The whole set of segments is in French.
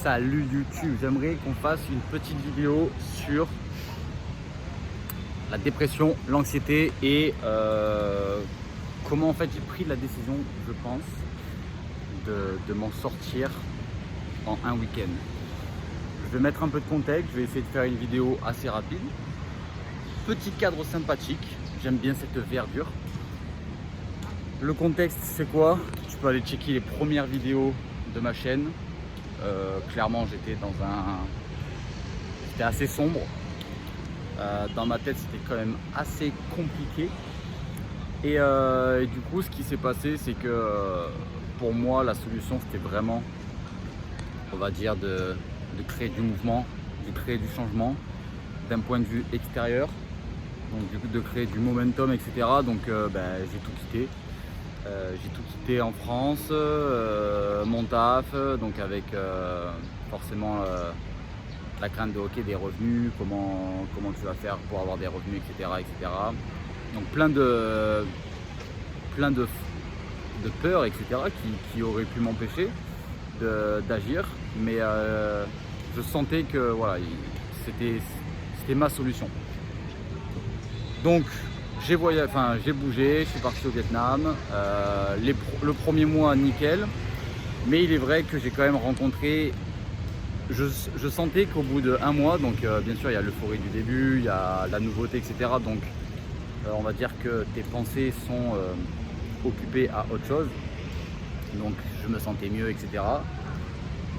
Salut YouTube, j'aimerais qu'on fasse une petite vidéo sur la dépression, l'anxiété et comment en fait j'ai pris la décision, je pense, de m'en sortir en un week-end. Je vais mettre un peu de contexte, je vais essayer de faire une vidéo assez rapide. Petit cadre sympathique, j'aime bien cette verdure. Le contexte c'est quoi? Tu peux aller checker les premières vidéos de ma chaîne. Clairement j'étais assez sombre. Dans ma tête c'était quand même assez compliqué. Et du coup ce qui s'est passé c'est que pour moi la solution c'était vraiment, on va dire, de créer du mouvement, de créer du changement d'un point de vue extérieur. Donc du coup de créer du momentum, etc. Donc j'ai tout quitté. J'ai tout quitté en France, mon taf, donc avec forcément la crainte de des revenus, comment tu vas faire pour avoir des revenus, etc. etc. Donc plein de peurs, etc. qui auraient pu m'empêcher d'agir, mais je sentais que voilà, c'était ma solution. Donc j'ai bougé, je suis parti au Vietnam, le premier mois nickel, mais il est vrai que j'ai quand même rencontré, je sentais qu'au bout d'un mois, donc bien sûr il y a l'euphorie du début, il y a la nouveauté, etc. Donc on va dire que tes pensées sont occupées à autre chose, donc je me sentais mieux, etc.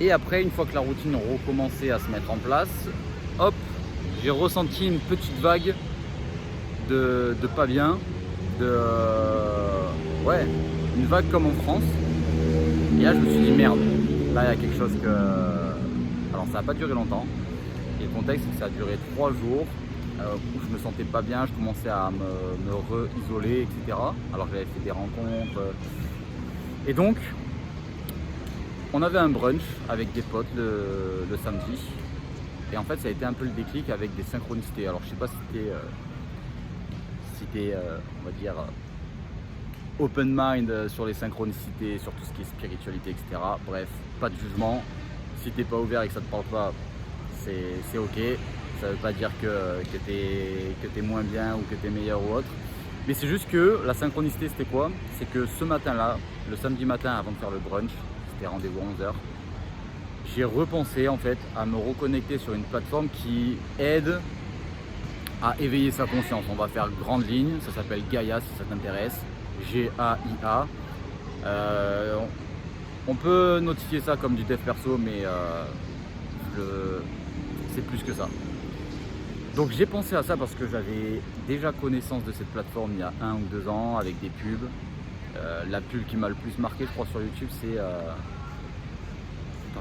Et après, une fois que la routine recommençait à se mettre en place, hop, j'ai ressenti une petite vague de pas bien, une vague comme en France. Et là je me suis dit merde, là il y a quelque chose que... Alors ça n'a pas duré longtemps, et le contexte c'est que ça a duré 3 jours où je me sentais pas bien, je commençais à me re-isoler, etc. Alors j'avais fait des rencontres, et donc on avait un brunch avec des potes le samedi, et en fait ça a été un peu le déclic avec des synchronicités. Alors je sais pas si c'était on va dire open mind sur les synchronicités, sur tout ce qui est spiritualité, etc. Bref, pas de jugement. Si t'es pas ouvert et que ça te parle pas, c'est ok. Ça veut pas dire que t'es moins bien ou que t'es meilleur ou autre. Mais c'est juste que la synchronicité c'était quoi? C'est que ce matin-là, le samedi matin avant de faire le brunch, c'était rendez-vous 11h, j'ai repensé en fait à me reconnecter sur une plateforme qui aide à éveiller sa conscience. On va faire grande ligne, ça s'appelle Gaïa si ça t'intéresse, G-A-I-A. On peut notifier ça comme du dev perso, mais c'est plus que ça. Donc j'ai pensé à ça parce que j'avais déjà connaissance de cette plateforme il y a 1 ou 2 ans avec des pubs. La pub qui m'a le plus marqué, je crois, sur YouTube, c'est...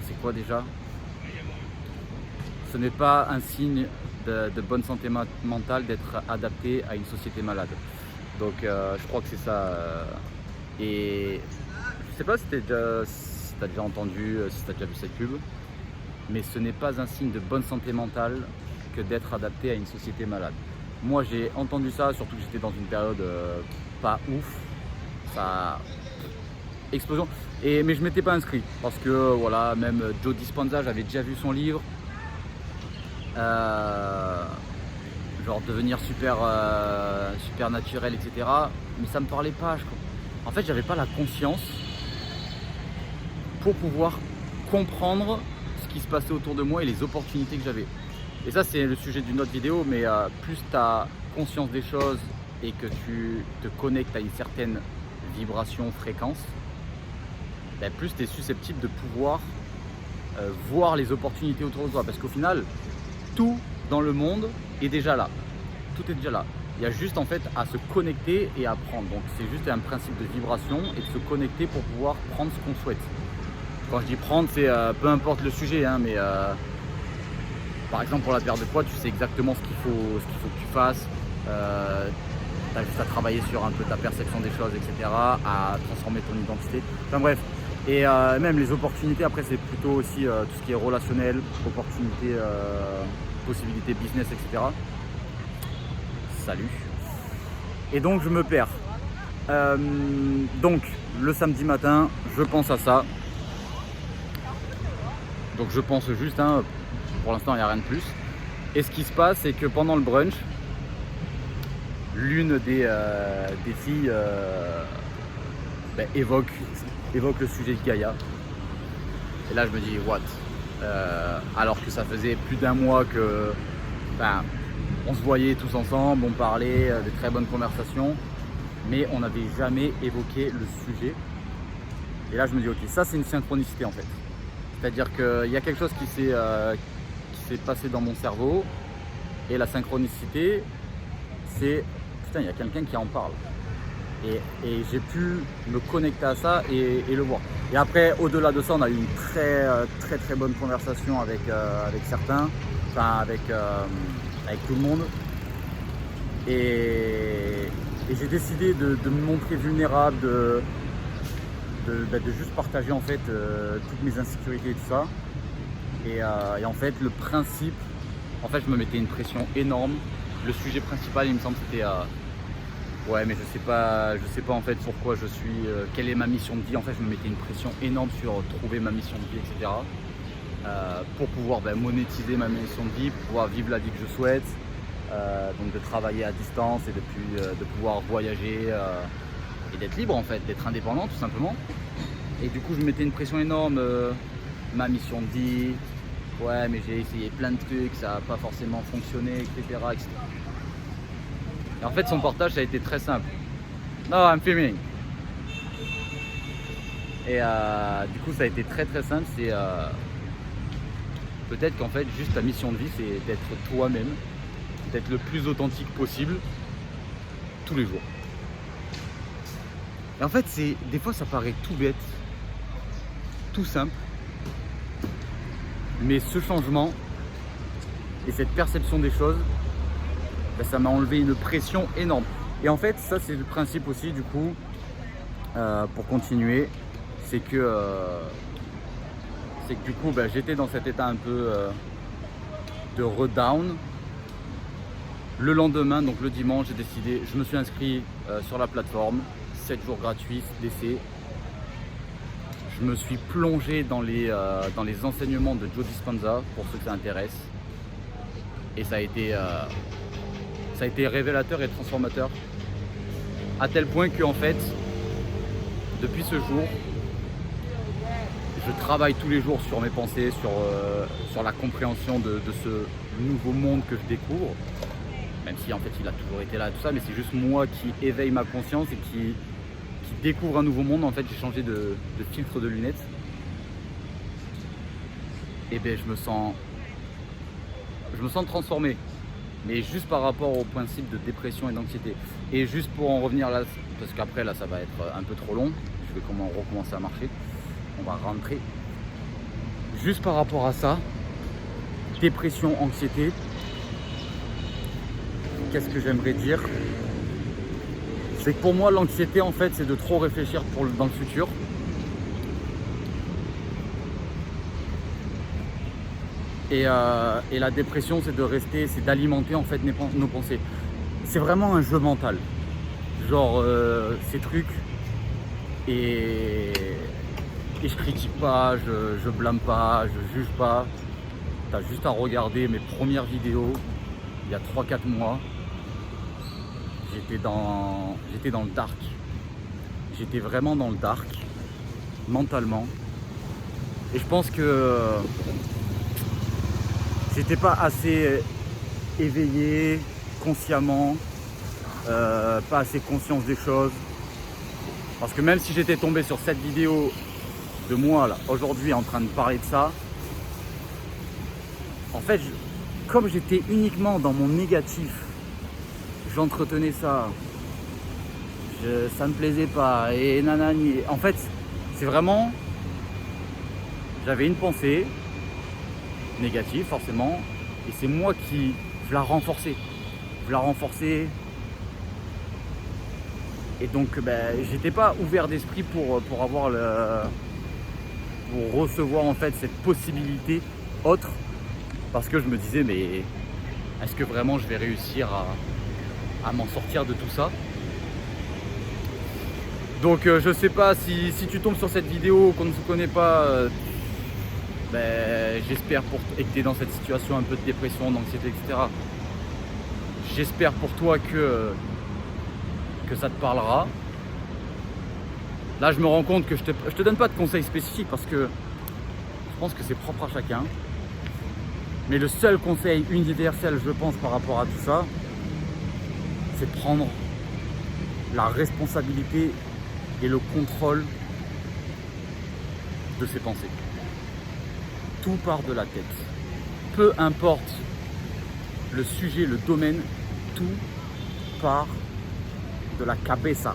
c'est quoi déjà? Ce n'est pas un signe de bonne santé mentale d'être adapté à une société malade. Donc je crois que c'est ça. Et je sais pas si tu as déjà entendu, si tu as déjà vu cette pub, mais ce n'est pas un signe de bonne santé mentale que d'être adapté à une société malade. Moi j'ai entendu ça, surtout que j'étais dans une période pas ouf, ça explosion. Mais je m'étais pas inscrit parce que voilà, même Joe Dispenza, j'avais déjà vu son livre. Genre devenir super naturel, etc. Mais ça me parlait pas. En fait, j'avais pas la conscience pour pouvoir comprendre ce qui se passait autour de moi et les opportunités que j'avais. Et ça, c'est le sujet d'une autre vidéo, mais plus tu as conscience des choses et que tu te connectes à une certaine vibration, fréquence, plus tu es susceptible de pouvoir voir les opportunités autour de toi. Parce qu'au final, tout dans le monde est déjà là. Tout est déjà là. Il y a juste en fait à se connecter et à prendre. Donc c'est juste un principe de vibration et de se connecter pour pouvoir prendre ce qu'on souhaite. Quand je dis prendre, c'est peu importe le sujet, hein, mais par exemple pour la perte de poids, tu sais exactement ce qu'il faut que tu fasses. Tu as juste à travailler sur un peu ta perception des choses, etc. À transformer ton identité. Enfin bref. Et même les opportunités, après c'est plutôt aussi tout ce qui est relationnel, opportunités, possibilités business, etc. Salut. Et donc je me perds. Donc le samedi matin, je pense à ça. Donc je pense juste, hein, pour l'instant il n'y a rien de plus. Et ce qui se passe, c'est que pendant le brunch, l'une des filles évoque le sujet de Gaïa. Et là je me dis what, alors que ça faisait plus d'un mois que on se voyait tous ensemble, on parlait, de très bonnes conversations, mais on n'avait jamais évoqué le sujet. Et là je me dis ok, ça c'est une synchronicité en fait. C'est-à-dire qu'il y a quelque chose qui s'est passé dans mon cerveau, et la synchronicité c'est putain, il y a quelqu'un qui en parle. Et j'ai pu me connecter à ça et le voir. Et après, au-delà de ça, on a eu une très bonne conversation avec certains, avec tout le monde. Et j'ai décidé de me montrer vulnérable, de juste partager en fait toutes mes insécurités et tout ça. Et en fait, le principe, en fait, je me mettais une pression énorme. Le sujet principal, il me semble, c'était ouais, mais je sais pas en fait pourquoi je suis, quelle est ma mission de vie. En fait, je me mettais une pression énorme sur trouver ma mission de vie, etc. Pour pouvoir monétiser ma mission de vie, pour pouvoir vivre la vie que je souhaite, donc de travailler à distance et de pouvoir voyager et d'être libre en fait, d'être indépendant tout simplement. Et du coup, je me mettais une pression énorme, ma mission de vie. Ouais, mais j'ai essayé plein de trucs, ça n'a pas forcément fonctionné, etc., etc. Et en fait, son partage, ça a été très simple. No, I'm filming. Et du coup, ça a été très simple. C'est peut-être qu'en fait, juste ta mission de vie, c'est d'être toi-même, d'être le plus authentique possible tous les jours. Et en fait, des fois, ça paraît tout bête, tout simple. Mais ce changement et cette perception des choses, ça m'a enlevé une pression énorme. Et en fait, ça c'est le principe aussi du coup, pour continuer, c'est que du coup j'étais dans cet état un peu de redown. Le lendemain, donc le dimanche, j'ai décidé, je me suis inscrit sur la plateforme, 7 jours gratuits d'essai. Je me suis plongé dans les enseignements de Joe Dispenza pour ceux que ça intéresse. Et ça a été révélateur et transformateur. À tel point que en fait, depuis ce jour, je travaille tous les jours sur mes pensées, sur la compréhension de ce nouveau monde que je découvre. Même si en fait il a toujours été là, tout ça, mais c'est juste moi qui éveille ma conscience et qui découvre un nouveau monde. En fait, j'ai changé de filtre de lunettes. Et je me sens transformé. Mais juste par rapport au principe de dépression et d'anxiété. Et juste pour en revenir là, parce qu'après là ça va être un peu trop long, je vais recommencer à marcher, on va rentrer. Juste par rapport à ça, dépression, anxiété, qu'est-ce que j'aimerais dire? C'est que pour moi l'anxiété en fait c'est de trop réfléchir dans le futur. Et la dépression c'est d'alimenter en fait nos pensées. C'est vraiment un jeu mental. Genre ces trucs et je critique pas, je blâme pas, je juge pas. T'as juste à regarder mes premières vidéos il y a 3-4 mois. J'étais dans le dark. J'étais vraiment dans le dark, mentalement. Et je pense que j'étais pas assez éveillé, consciemment, pas assez conscience des choses. Parce que même si j'étais tombé sur cette vidéo de moi là, aujourd'hui en train de parler de ça, en fait, comme j'étais uniquement dans mon négatif, j'entretenais ça, ça me plaisait pas, et nanani. En fait, c'est vraiment, j'avais une pensée négative forcément, et c'est moi qui la renforçais. Et donc j'étais pas ouvert d'esprit pour recevoir en fait cette possibilité autre, parce que je me disais mais est-ce que vraiment je vais réussir à m'en sortir de tout ça? Donc je sais pas si tu tombes sur cette vidéo qu'on ne se connaît pas, j'espère et que tu es dans cette situation un peu de dépression, d'anxiété, etc. J'espère pour toi que ça te parlera. Là, je me rends compte que je te donne pas de conseils spécifiques parce que je pense que c'est propre à chacun. Mais le seul conseil universel, je pense, par rapport à tout ça, c'est de prendre la responsabilité et le contrôle de ses pensées. Tout part de la tête. Peu importe le sujet, le domaine, tout part de la cabeza.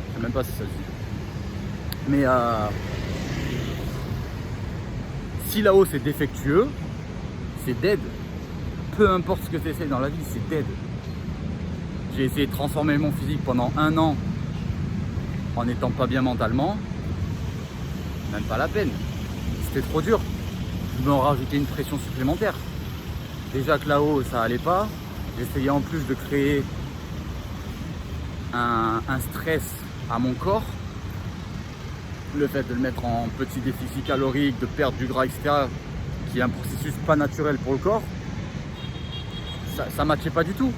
Je sais même pas si ça se dit. Mais si là-haut c'est défectueux, c'est dead. Peu importe ce que tu essaies dans la vie, c'est dead. J'ai essayé de transformer mon physique pendant 1 an en n'étant pas bien mentalement. Même pas la peine. C'était trop dur. Je me rajoutais une pression supplémentaire. Déjà que là-haut ça allait pas. J'essayais en plus de créer un stress à mon corps. Le fait de le mettre en petit déficit calorique, de perdre du gras, etc. qui est un processus pas naturel pour le corps. Ça matchait pas du tout.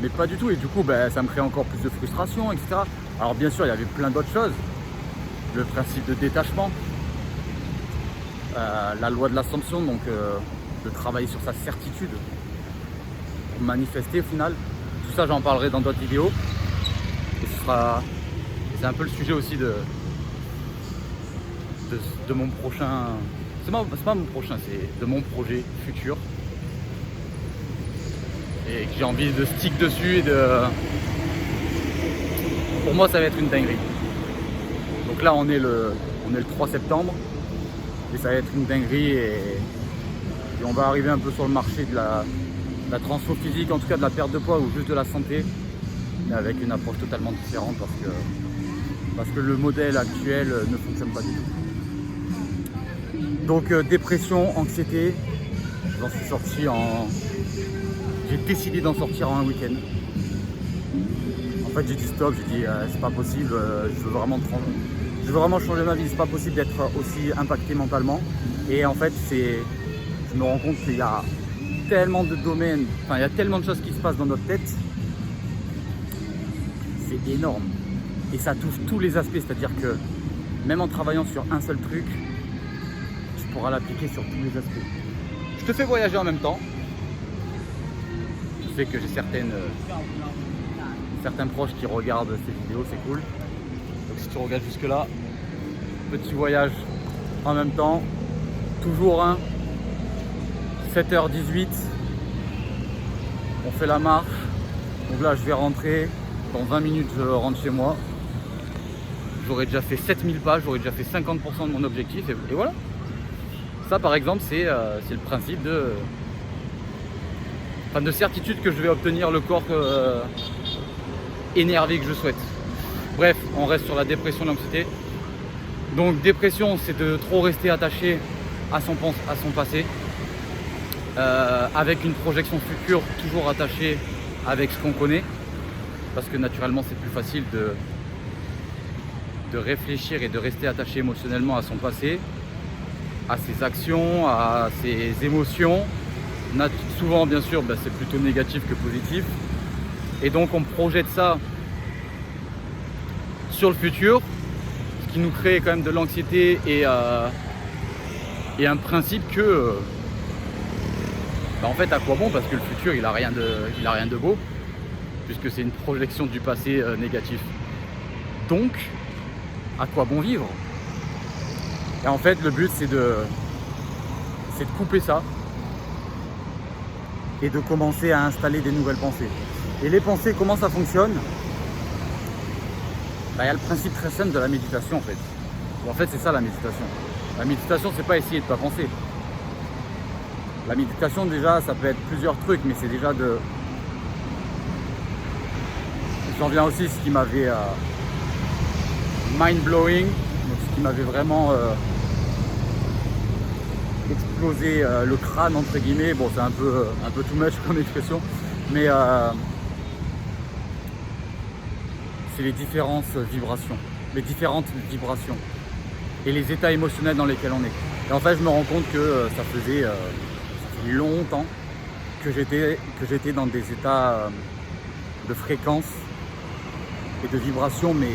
Mais pas du tout. Et du coup, ça me crée encore plus de frustration, etc. Alors bien sûr, il y avait plein d'autres choses. Le principe de détachement. La loi de l'assomption, donc de travailler sur sa certitude pour manifester au final. Tout ça, j'en parlerai dans d'autres vidéos. Et c'est un peu le sujet aussi de mon prochain. C'est pas mon prochain, c'est de mon projet futur. Et que j'ai envie de stick dessus et pour moi, ça va être une dinguerie. Donc là, on est le 3 septembre. Et ça va être une dinguerie et on va arriver un peu sur le marché de la transfo physique, en tout cas de la perte de poids ou juste de la santé, mais avec une approche totalement différente parce que le modèle actuel ne fonctionne pas du tout. Donc dépression, anxiété, j'en suis sorti j'ai décidé d'en sortir en un week-end. En fait j'ai dit stop, j'ai dit c'est pas possible, je veux vraiment changer ma vie, c'est pas possible d'être aussi impacté mentalement. Et en fait je me rends compte qu'il y a tellement de domaines, il y a tellement de choses qui se passent dans notre tête, c'est énorme. Et ça touche tous les aspects, c'est-à-dire que même en travaillant sur un seul truc, tu pourras l'appliquer sur tous les aspects. Je te fais voyager en même temps. Je sais que j'ai certains proches qui regardent ces vidéos, c'est cool. Donc si tu regardes jusque là, petit voyage en même temps, toujours 7h18, on fait la marche. Donc là je vais rentrer, dans 20 minutes je rentre chez moi. J'aurais déjà fait 7000 pas, j'aurais déjà fait 50% de mon objectif et voilà. Ça par exemple c'est le principe de certitude que je vais obtenir le corps énervé que je souhaite. Bref, on reste sur la dépression, l'anxiété. Donc dépression, c'est de trop rester attaché à son passé, avec une projection future toujours attachée avec ce qu'on connaît, parce que naturellement c'est plus facile de réfléchir et de rester attaché émotionnellement à son passé, à ses actions, à ses émotions. Souvent bien sûr c'est plutôt négatif que positif, et donc on projette ça sur le futur, ce qui nous crée quand même de l'anxiété et un principe que en fait à quoi bon, parce que le futur il a rien de beau, puisque c'est une projection du passé négatif. Donc à quoi bon vivre? Et en fait le but c'est de couper ça et de commencer à installer des nouvelles pensées. Et les pensées, comment ça fonctionne? Il y a le principe très simple de la méditation en fait. En fait c'est ça la méditation. La méditation c'est pas essayer de pas penser. La méditation déjà ça peut être plusieurs trucs, mais c'est déjà de... J'en viens aussi ce qui m'avait mind-blowing, donc ce qui m'avait vraiment explosé le crâne entre guillemets. Bon c'est un peu too much comme expression, mais c'est les différentes vibrations et les états émotionnels dans lesquels on est. Et en fait, je me rends compte que ça faisait longtemps que j'étais dans des états de fréquence et de vibration, mais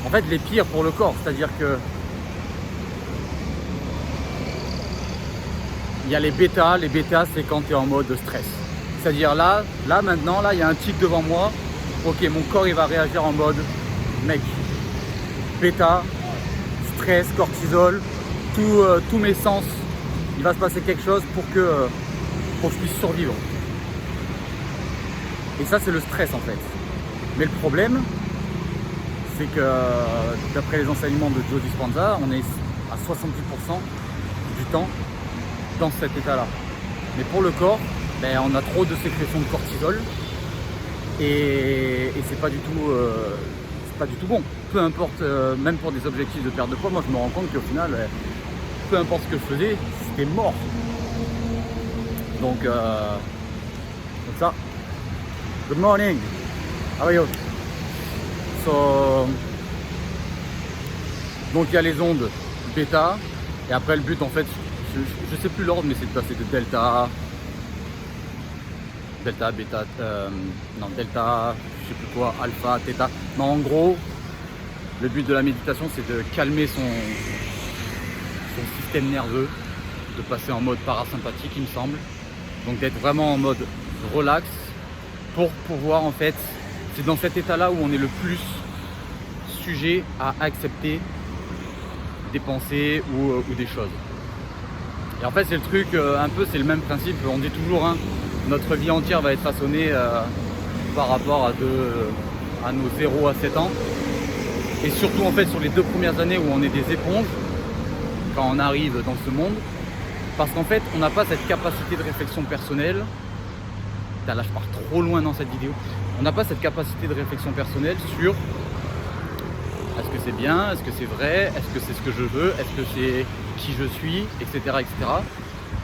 en fait les pires pour le corps. C'est-à-dire que il y a les bêtas. Les bêtas, c'est quand tu es en mode stress. C'est-à-dire là maintenant, là, il y a un tic devant moi. Ok, mon corps, il va réagir en mode, mec, bêta, stress, cortisol, tous mes sens, il va se passer quelque chose pour que je puisse survivre. Et ça, c'est le stress en fait. Mais le problème, c'est que d'après les enseignements de Joe Dispenza, on est à 70% du temps dans cet état-là. Mais pour le corps, ben, on a trop de sécrétion de cortisol et c'est pas du tout bon. Peu importe, même pour des objectifs de perte de poids, moi je me rends compte qu'au final, peu importe ce que je faisais, c'était mort. Donc comme ça. Good morning. How are you? Donc il y a les ondes bêta et après le but en fait, je sais plus l'ordre, mais c'est de passer de delta, bêta, non delta, je sais plus quoi, alpha, theta. Mais en gros, le but de la méditation, c'est de calmer son système nerveux, de passer en mode parasympathique, il me semble. Donc d'être vraiment en mode relax pour pouvoir en fait, c'est dans cet état-là où on est le plus sujet à accepter des pensées ou des choses. Et en fait, c'est le truc, un peu, c'est le même principe. On dit toujours, hein, notre vie entière va être façonnée par rapport à nos 0 à 7 ans. Et surtout, en fait, sur les 2 premières années où on est des éponges, quand on arrive dans ce monde, parce qu'en fait, on n'a pas cette capacité de réflexion personnelle. Là, je pars trop loin dans cette vidéo. On n'a pas cette capacité de réflexion personnelle sur est-ce que c'est bien, est-ce que c'est vrai, est-ce que c'est ce que je veux, est-ce que c'est qui je suis, etc., etc.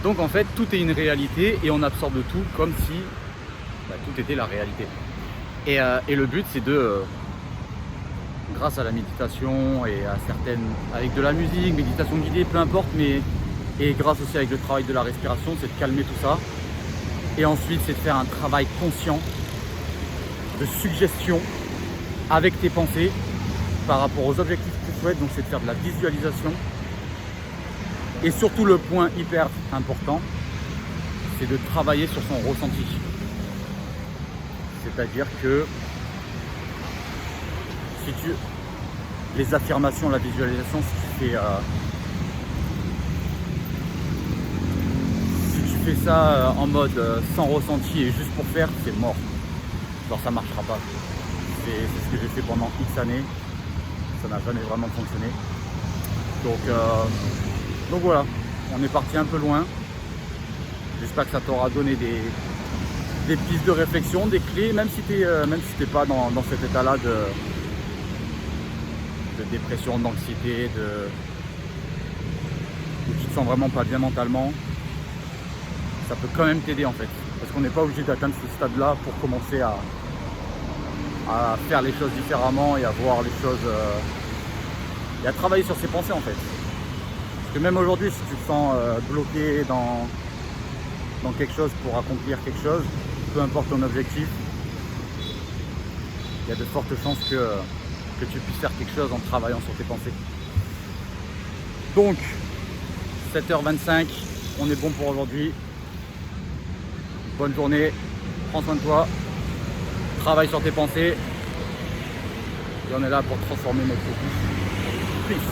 Donc en fait, tout est une réalité et on absorbe tout comme si tout était la réalité. Et le but, c'est de, grâce à la méditation et à avec de la musique, méditation guidée, peu importe, et grâce aussi avec le travail de la respiration, c'est de calmer tout ça. Et ensuite, c'est de faire un travail conscient de suggestion avec tes pensées par rapport aux objectifs que tu souhaites. Donc c'est de faire de la visualisation. Et surtout le point hyper important, c'est de travailler sur son ressenti. C'est-à-dire que les affirmations, la visualisation, si tu fais ça en mode sans ressenti et juste pour faire, c'est mort. Genre ça marchera pas. C'est ce que j'ai fait pendant X années. Ça n'a jamais vraiment fonctionné. Donc voilà, on est parti un peu loin. J'espère que ça t'aura donné des pistes de réflexion, des clés, même si t'es pas dans cet état-là de dépression, d'anxiété, où tu te sens vraiment pas bien mentalement. Ça peut quand même t'aider en fait. Parce qu'on n'est pas obligé d'atteindre ce stade-là pour commencer à faire les choses différemment et à voir les choses et à travailler sur ses pensées en fait. Parce que même aujourd'hui, si tu te sens bloqué dans quelque chose pour accomplir quelque chose, peu importe ton objectif, il y a de fortes chances que tu puisses faire quelque chose en travaillant sur tes pensées. Donc 7h25, on est bon pour aujourd'hui. Bonne journée, prends soin de toi, travaille sur tes pensées et on est là pour transformer notre vie. Peace.